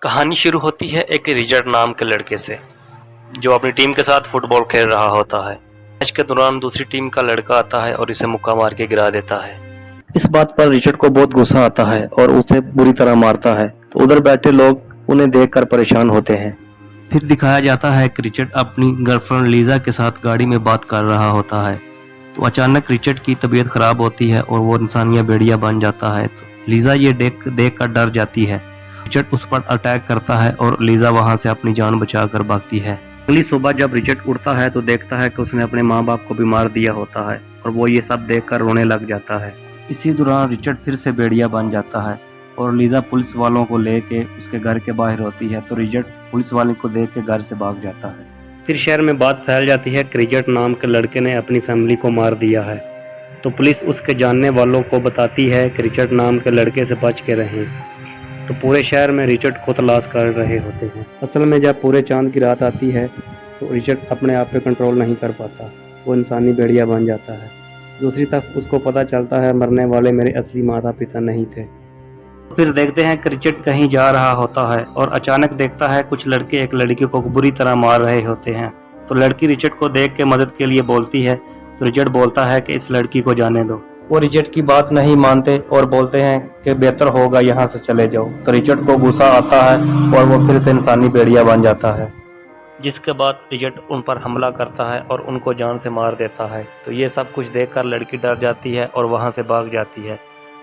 कहानी शुरू होती है एक रिचर्ड नाम के लड़के से, जो अपनी टीम के साथ फुटबॉल खेल रहा होता है। मैच के दौरान दूसरी टीम का लड़का आता है और इसे मुक्का मार के गिरा देता है। इस बात पर रिचर्ड को बहुत गुस्सा आता है और उसे बुरी तरह मारता है। तो उधर बैठे लोग उन्हें देखकर परेशान होते हैं। फिर दिखाया जाता है कि रिचर्ड अपनी गर्लफ्रेंड लीजा के साथ गाड़ी में बात कर रहा होता है। तो अचानक रिचर्ड की तबीयत खराब होती है और वो इंसानिया भेड़िया बन जाता है। तो लीजा ये देख कर डर जाती है। रिचर्ड उस पर अटैक करता है और लीजा वहां से अपनी जान बचाकर भागती है। अगली सुबह जब रिचर्ड उठता है तो देखता है कि उसने अपने माँ बाप को भी मार दिया होता है और वो ये सब देखकर रोने लग जाता है। इसी दौरान रिचर्ड फिर से भेड़िया बन जाता है और लीजा पुलिस वालों को लेके उसके घर के बाहर होती है। तो रिचर्ड पुलिस वाले को देख के घर से भाग जाता है। फिर शहर में बात फैल जाती है कि रिचर्ड नाम के लड़के ने अपनी फैमिली को मार दिया है। तो पुलिस उसके जानने वालों को बताती है कि रिचर्ड नाम के लड़के से बच के रहें। तो पूरे शहर में रिचर्ड को तलाश कर रहे होते हैं। असल में जब पूरे चांद की रात आती है तो रिचर्ड अपने आप पे कंट्रोल नहीं कर पाता, वो इंसानी भेड़िया बन जाता है। दूसरी तरफ उसको पता चलता है मरने वाले मेरे असली माता पिता नहीं थे। फिर देखते हैं कि रिचर्ड कहीं जा रहा होता है और अचानक देखता है कुछ लड़के एक लड़की को बुरी तरह मार रहे होते हैं। तो लड़की रिचर्ड को देख के मदद के लिए बोलती है। तो रिचर्ड बोलता है कि इस लड़की को जाने दो। वो रिचर्ड की बात नहीं मानते और बोलते हैं कि बेहतर होगा यहाँ से चले जाओ। तो रिचर्ड को गुस्सा आता है और वो फिर से इंसानी भेड़िया बन जाता है, जिसके बाद रिचर्ड उन पर हमला करता है और उनको जान से मार देता है। तो ये सब कुछ देखकर लड़की डर जाती है और वहाँ से भाग जाती है।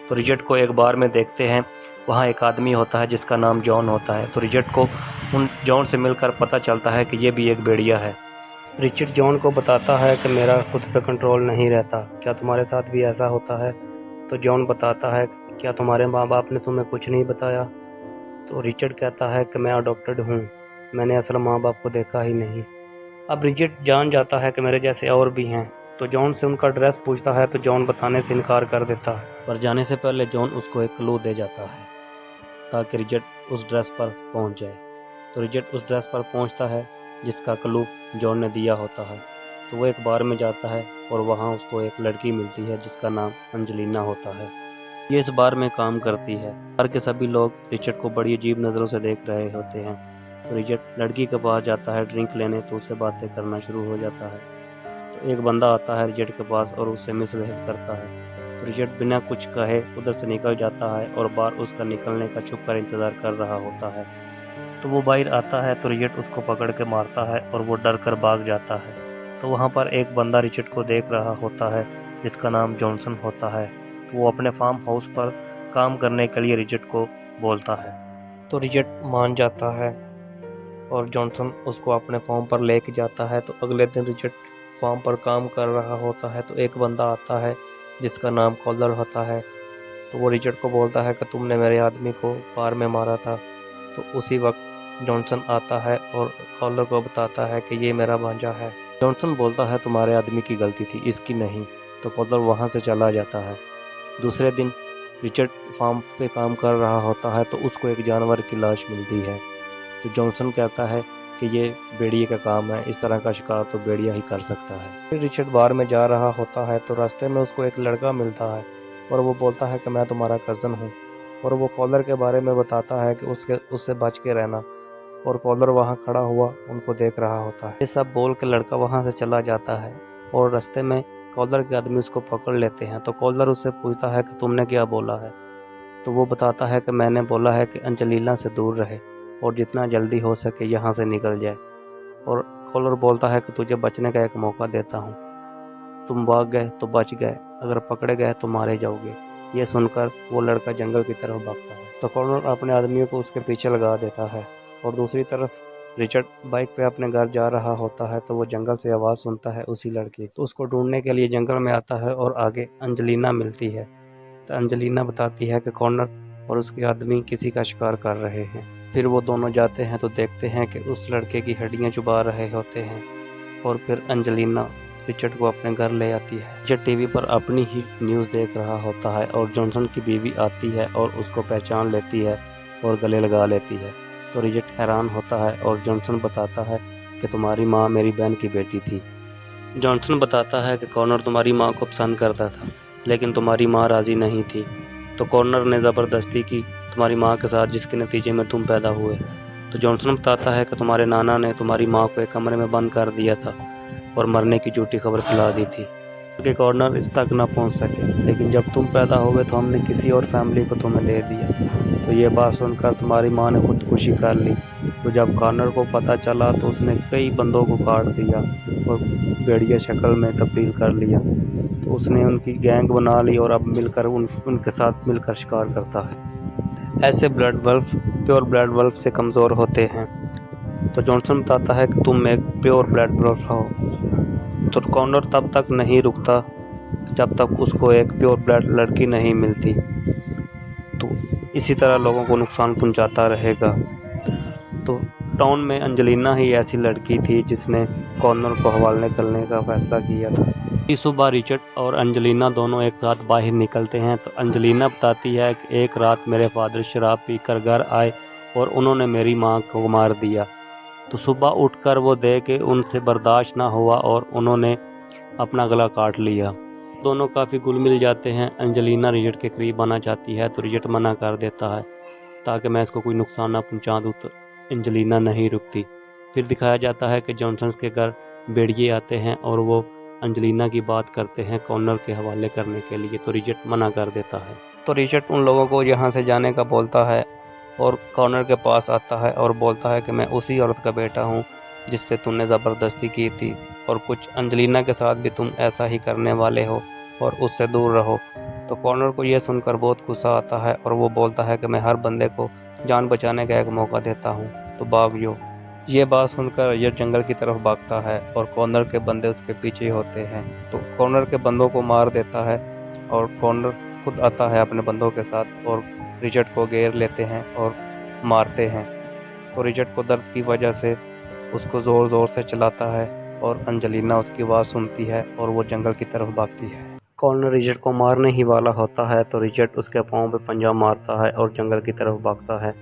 तो रिचर्ड को एक बार में देखते हैं, वहाँ एक आदमी होता है जिसका नाम जॉन होता है। तो रिचर्ड को उन जॉन से मिलकर पता चलता है कि ये भी एक भेड़िया है। रिचर्ड जॉन को बताता है कि मेरा खुद पे कंट्रोल नहीं रहता, क्या तुम्हारे साथ भी ऐसा होता है? तो जॉन बताता है, क्या तुम्हारे माँ बाप ने तुम्हें कुछ नहीं बताया? तो रिचर्ड कहता है कि मैं अडॉप्टेड हूँ, मैंने असल माँ बाप को देखा ही नहीं। अब रिचर्ड जान जाता है कि मेरे जैसे और भी हैं। तो जॉन से उनका एड्रेस पूछता है तो जॉन बताने से इनकार कर देता है। पर जाने से पहले जॉन उसको एक क्लू दे जाता है ताकि रिचर्ड उस ड्रेस पर पहुंच जाए। तो रिचर्ड उस ड्रेस पर पहुंचता है जिसका क्लू जॉन ने दिया होता है। तो वो एक बार में जाता है और वहाँ उसको एक लड़की मिलती है जिसका नाम अंजलिना होता है। ये इस बार में काम करती है। बार के सभी लोग रिचर्ड को बड़ी अजीब नज़रों से देख रहे होते हैं। तो रिचर्ड लड़की के पास जाता है ड्रिंक लेने, तो उससे बातें करना शुरू हो जाता है। तो एक बंदा आता है रिचर्ड के पास और उससे मिसबिहेव करता है। तो रिचर्ड बिना कुछ कहे उधर से निकल जाता है और बार उसका निकलने का छुप कर इंतज़ार कर रहा होता है। तो वो बाहर आता है तो रिचर्ड उसको पकड़ के मारता है और वो डर कर भाग जाता है। तो वहाँ पर एक बंदा रिचर्ड को देख रहा होता है जिसका नाम जॉनसन होता है। तो वो अपने फार्म हाउस पर काम करने के लिए रिचर्ड को बोलता है। तो रिचर्ड मान जाता है और जॉनसन उसको अपने फार्म पर लेके जाता है। तो अगले दिन रिचर्ड फार्म पर काम कर रहा होता है तो एक बंदा आता है जिसका नाम कॉलर होता है। तो वो रिचर्ड को बोलता है कि तुमने मेरे आदमी को कार में मारा था। तो उसी वक्त जॉनसन आता है और कॉलर को बताता है कि ये मेरा भांजा है। जॉनसन बोलता है तुम्हारे आदमी की गलती थी, इसकी नहीं। तो कॉलर वहाँ से चला जाता है। दूसरे दिन रिचर्ड फार्म पे काम कर रहा होता है तो उसको एक जानवर की लाश मिलती है। तो जॉनसन कहता है कि ये भेड़िए का काम है, इस तरह का शिकार तो भेड़िया ही कर सकता है। फिर रिचर्ड बार में जा रहा होता है तो रास्ते में उसको एक लड़का मिलता है और वो बोलता है कि मैं तुम्हारा कज़न हूँ। और वो कॉलर के बारे में बताता है कि उससे बच के रहना। और कॉलर वहाँ खड़ा हुआ उनको देख रहा होता है। ये सब बोल के लड़का वहाँ से चला जाता है और रास्ते में कॉलर के आदमी उसको पकड़ लेते हैं। तो कॉलर उससे पूछता है कि तुमने क्या बोला है? तो वो बताता है कि मैंने बोला है कि अंजलिना से दूर रहे और जितना जल्दी हो सके यहाँ से निकल जाए। और कॉलर बोलता है कि तुझे बचने का एक मौका देता हूँ, तुम भाग गए तो बच गए, अगर पकड़े गए तो मारे जाओगे। ये सुनकर वो लड़का जंगल की तरफ भागता है। तो कॉलर अपने आदमियों को उसके पीछे लगा देता है। और दूसरी तरफ रिचर्ड बाइक पे अपने घर जा रहा होता है तो वो जंगल से आवाज़ सुनता है उसी लड़की, तो उसको ढूंढने के लिए जंगल में आता है और आगे अंजलिना मिलती है। तो अंजलिना बताती है कि कॉर्नर और उसके आदमी किसी का शिकार कर रहे हैं। फिर वो दोनों जाते हैं तो देखते हैं कि उस लड़के की हड्डियां चुबा रहे होते हैं। और फिर अंजलिना रिचर्ड को अपने घर ले आती है। रिचर्ड टीवी पर अपनी ही न्यूज़ देख रहा होता है और जॉनसन की बीवी आती है और उसको पहचान लेती है और गले लगा लेती है। तो रिचर्ड हैरान होता है और जॉनसन बताता है कि तुम्हारी माँ मेरी बहन की बेटी थी। जॉनसन बताता है कि कॉर्नर तुम्हारी माँ को पसंद करता था लेकिन तुम्हारी माँ राज़ी नहीं थी। तो कॉर्नर ने ज़बरदस्ती की तो तुम्हारी माँ के साथ, जिसके नतीजे में तुम पैदा हुए। तो जॉनसन बताता है कि तुम्हारे नाना ने तुम्हारी माँ को एक कमरे में बंद कर दिया था और मरने की झूठी खबर फैला दी थी कि कॉर्नर इस तक ना पहुंच सके, लेकिन जब तुम पैदा हो गए तो हमने किसी और फैमिली को तुम्हें दे दिया। तो ये बात सुनकर तुम्हारी माँ ने खुदकुशी कर ली। तो जब कॉर्नर को पता चला तो उसने कई बंदों को काट दिया और भेड़िया शक्ल में तब्दील कर लिया। तो उसने उनकी गैंग बना ली और अब मिलकर उनके साथ मिलकर शिकार करता है। ऐसे blood wolf pure blood wolf से कमज़ोर होते हैं। तो जॉनसन बताता है कि तुम एक प्योर ब्लड वल्फ हो। तो कॉर्नर तब तक नहीं रुकता जब तक उसको एक प्योर ब्लड लड़की नहीं मिलती। तो इसी तरह लोगों को नुकसान पहुंचाता रहेगा। तो टाउन में एंजेलिना ही ऐसी लड़की थी जिसने कॉर्नर को हवाले करने का फैसला किया था। इस सुबह रिचर्ड और एंजेलिना दोनों एक साथ बाहर निकलते हैं। तो एंजेलिना बताती है कि एक रात मेरे फादर शराब पीकर घर आए और उन्होंने मेरी माँ को मार दिया। तो सुबह उठकर वो देख के उनसे बर्दाश्त ना हुआ और उन्होंने अपना गला काट लिया। दोनों काफ़ी घुल मिल जाते हैं। एंजेलिना रिचर्ड के करीब आना चाहती है तो रिचर्ड मना कर देता है ताकि मैं इसको कोई नुकसान ना पहुंचा दूँ। तो एंजेलिना नहीं रुकती। फिर दिखाया जाता है कि जॉनसन के घर भेड़िए आते हैं और वो एंजेलिना की बात करते हैं कॉर्नर के हवाले करने के लिए। तो रिचर्ड मना कर देता है। तो रिचर्ड उन लोगों को यहाँ से जाने का बोलता है और कॉर्नर के पास आता है और बोलता है कि मैं उसी औरत का बेटा हूँ जिससे तुमने ज़बरदस्ती की थी और कुछ एंजेलिना के साथ भी तुम ऐसा ही करने वाले हो और उससे दूर रहो। तो कॉर्नर को यह सुनकर बहुत गुस्सा आता है और वो बोलता है कि मैं हर बंदे को जान बचाने का एक मौका देता हूँ, तो भाग जाओ। ये बात सुनकर रिचर्ड जंगल की तरफ भागता है और कॉर्नर के बंदे उसके पीछे होते हैं। तो कॉर्नर के बंदों को मार देता है और कॉर्नर खुद आता है अपने बंदों के साथ और रिचर्ड को घेर लेते हैं और मारते हैं। तो रिचर्ड को दर्द की वजह से उसको ज़ोर ज़ोर से चलाता है और एंजेलिना उसकी आवाज़ सुनती है और वो जंगल की तरफ भागती है। कॉर्नर रिचर्ड को मारने ही वाला होता है तो रिचर्ड उसके पाँव पे पंजा मारता है और जंगल की तरफ भागता है।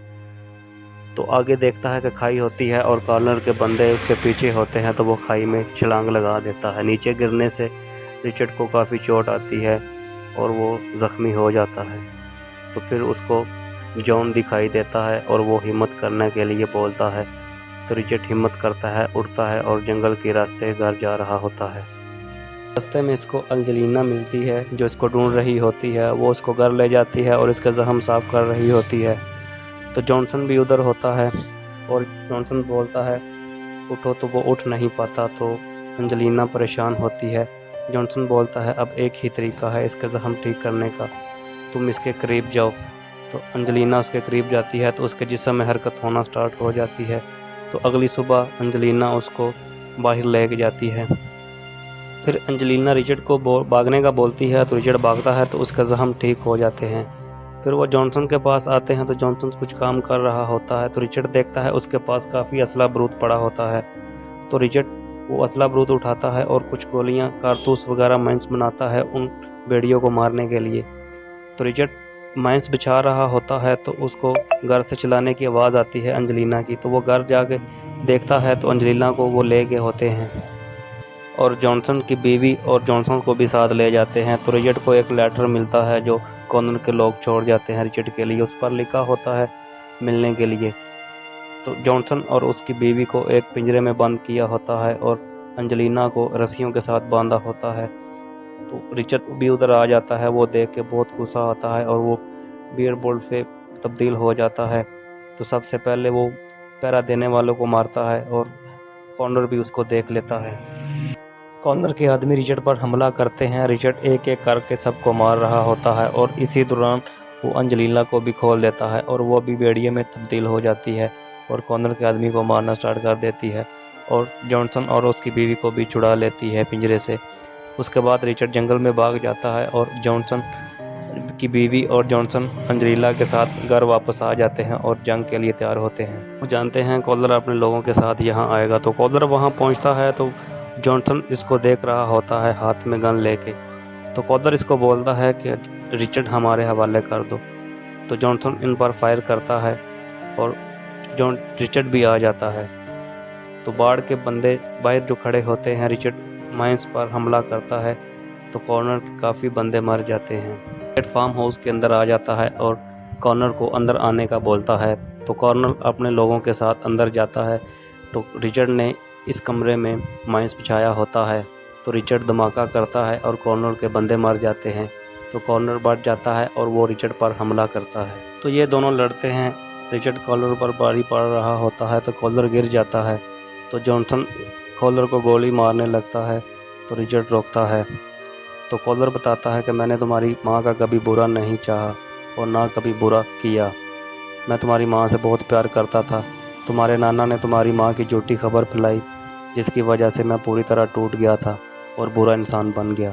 तो आगे देखता है कि खाई होती है और कॉर्नर के बंदे उसके पीछे होते हैं। तो वो खाई में छलांग लगा देता है। नीचे गिरने से रिचर्ड को काफ़ी चोट आती है और वो ज़ख्मी हो जाता है। तो फिर उसको जॉन दिखाई देता है और वो हिम्मत करने के लिए बोलता है। तो रिचर्ड हिम्मत करता है, उठता है और जंगल के रास्ते घर जा रहा होता है। रास्ते में इसको एंजेलिना मिलती है जो इसको ढूंढ रही होती है। वो उसको घर ले जाती है और इसका जख्म साफ़ कर रही होती है। तो जॉनसन भी उधर होता है और जॉनसन बोलता है उठो, तो वो उठ नहीं पाता। तो एंजेलिना परेशान होती है। जॉनसन बोलता है अब एक ही तरीका है इसका जख्म ठीक करने का, तुम इसके करीब जाओ। तो एंजेलिना उसके करीब जाती है तो उसके जिस्म में हरकत होना स्टार्ट हो जाती है। तो अगली सुबह एंजेलिना उसको बाहर ले जाती है। फिर एंजेलिना रिचर्ड को भागने का बोलती है तो रिचर्ड भागता है तो उसका जख्म ठीक हो जाते हैं। फिर वो जॉनसन के पास आते हैं तो जॉनसन कुछ काम कर रहा होता है। तो रिचर्ड देखता है उसके पास काफ़ी असला बारूद पड़ा होता है। तो रिचर्ड वो असला बारूद उठाता है और कुछ गोलियां, कारतूस वगैरह माइंस बनाता है उन भेड़ियों को मारने के लिए। तो रिचर्ड माइंस बिछा रहा होता है तो उसको घर से चलाने की आवाज़ आती है एंजेलिना की। तो वो घर जाके देखता है तो एंजेलिना को वो ले गए होते हैं और जॉनसन की बीवी और जॉनसन को भी साथ ले जाते हैं। तो रिचर्ड को एक लेटर मिलता है जो कॉर्नर के लोग छोड़ जाते हैं रिचर्ड के लिए। उस पर लिखा होता है मिलने के लिए। तो जॉनसन और उसकी बीवी को एक पिंजरे में बंद किया होता है और एंजेलिना को रस्सियों के साथ बांधा होता है। तो रिचर्ड भी उधर आ जाता है। वो देख के बहुत गुस्सा आता है और वो बियरबोल्ट पे तब्दील हो जाता है। तो सबसे पहले वो पहरा देने वालों को मारता है और कॉर्नर भी उसको देख लेता है। कॉर्नर के आदमी रिचर्ड पर हमला करते हैं। रिचर्ड एक एक करके सबको मार रहा होता है और इसी दौरान वो एंजेलिना को भी खोल देता है और वो भी भेड़िए में तब्दील हो जाती है और कॉर्नर के आदमी को मारना स्टार्ट कर देती है और जॉनसन और उसकी बीवी को भी छुड़ा लेती है पिंजरे से। उसके बाद रिचर्ड जंगल में भाग जाता है और जॉनसन की बीवी और जॉनसन एंजेलिना के साथ घर वापस आ जाते हैं और जंग के लिए तैयार होते हैं। वो जानते हैं कॉलर अपने लोगों के साथ यहाँ आएगा। तो कॉलर वहाँ पहुँचता है तो जॉनसन इसको देख रहा होता है हाथ में गन लेके। तो कॉलर इसको बोलता है कि रिचर्ड हमारे हवाले कर दो। तो जॉनसन इन पर फायर करता है और रिचर्ड भी आ जाता है। तो बाढ़ के बंदे बाहर जो खड़े होते हैं, रिचर्ड माइंस पर हमला करता है तो कॉर्नर के काफ़ी बंदे मर जाते हैं। रिचर्ड फार्म हाउस के अंदर आ जाता है और कॉर्नर को अंदर आने का बोलता है। तो कॉर्नर अपने लोगों के साथ अंदर जाता है। तो रिचर्ड ने इस कमरे में माइंस बिछाया होता है। तो रिचर्ड धमाका करता है और कॉर्नर के बंदे मर जाते हैं। तो कॉर्नर बढ़ जाता है और वो रिचर्ड पर हमला करता है। तो ये दोनों लड़ते हैं। रिचर्ड कॉलर पर भारी पड़ रहा होता है तो कॉलर गिर जाता है। तो जॉनसन कॉलर को गोली मारने लगता है। तो रिचर्ड रोकता है। तो कॉलर बताता है कि मैंने तुम्हारी माँ का कभी बुरा नहीं चाहा और ना कभी बुरा किया। मैं तुम्हारी माँ से बहुत प्यार करता था। तुम्हारे नाना ने तुम्हारी माँ की झूठी खबर फैलाई, जिसकी वजह से मैं पूरी तरह टूट गया था और बुरा इंसान बन गया।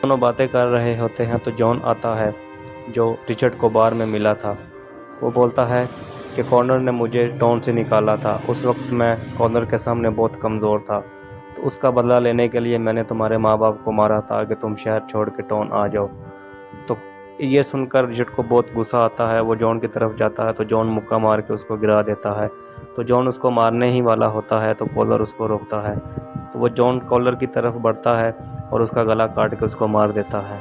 दोनों बातें कर रहे होते हैं तो जॉन आता है, जो रिचर्ड को बार में मिला था। वो बोलता है कि कॉर्नर ने मुझे टाउन से निकाला था। उस वक्त मैं कॉर्नर के सामने बहुत कमज़ोर था, तो उसका बदला लेने के लिए मैंने तुम्हारे माँ बाप को मारा था कि तुम शहर छोड़ के टाउन आ जाओ। तो ये सुनकर रिचर्ड को बहुत गुस्सा आता है। वो जॉन की तरफ जाता है तो जॉन मुक्का मार के उसको गिरा देता है। तो जॉन उसको मारने ही वाला होता है तो कॉलर उसको रोकता है। तो वो जॉन कॉलर की तरफ बढ़ता है और उसका गला काट के उसको मार देता है।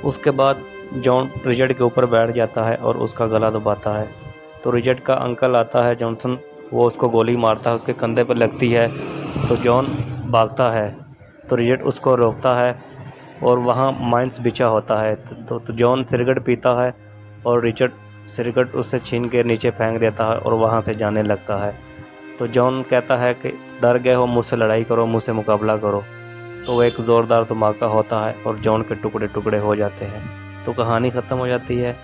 उसके बाद जॉन रिचर्ड के ऊपर बैठ जाता है और उसका गला दबाता है। तो रिचर्ड का अंकल आता है जॉनसन, वो उसको गोली मारता है, उसके कंधे पर लगती है। तो जॉन भागता है। तो रिचर्ड उसको रोकता है और वहाँ माइंस बिछा होता है। तो जॉन सिगरेट पीता है और रिचर्ड सिगरेट उससे छीन के नीचे फेंक देता है और वहाँ से जाने लगता है। तो जॉन कहता है कि डर गए हो, मुझसे लड़ाई करो, मुझसे मुकाबला करो। तो एक ज़ोरदार धमाका होता है और जॉन के टुकड़े टुकड़े हो जाते हैं। तो कहानी ख़त्म हो जाती है।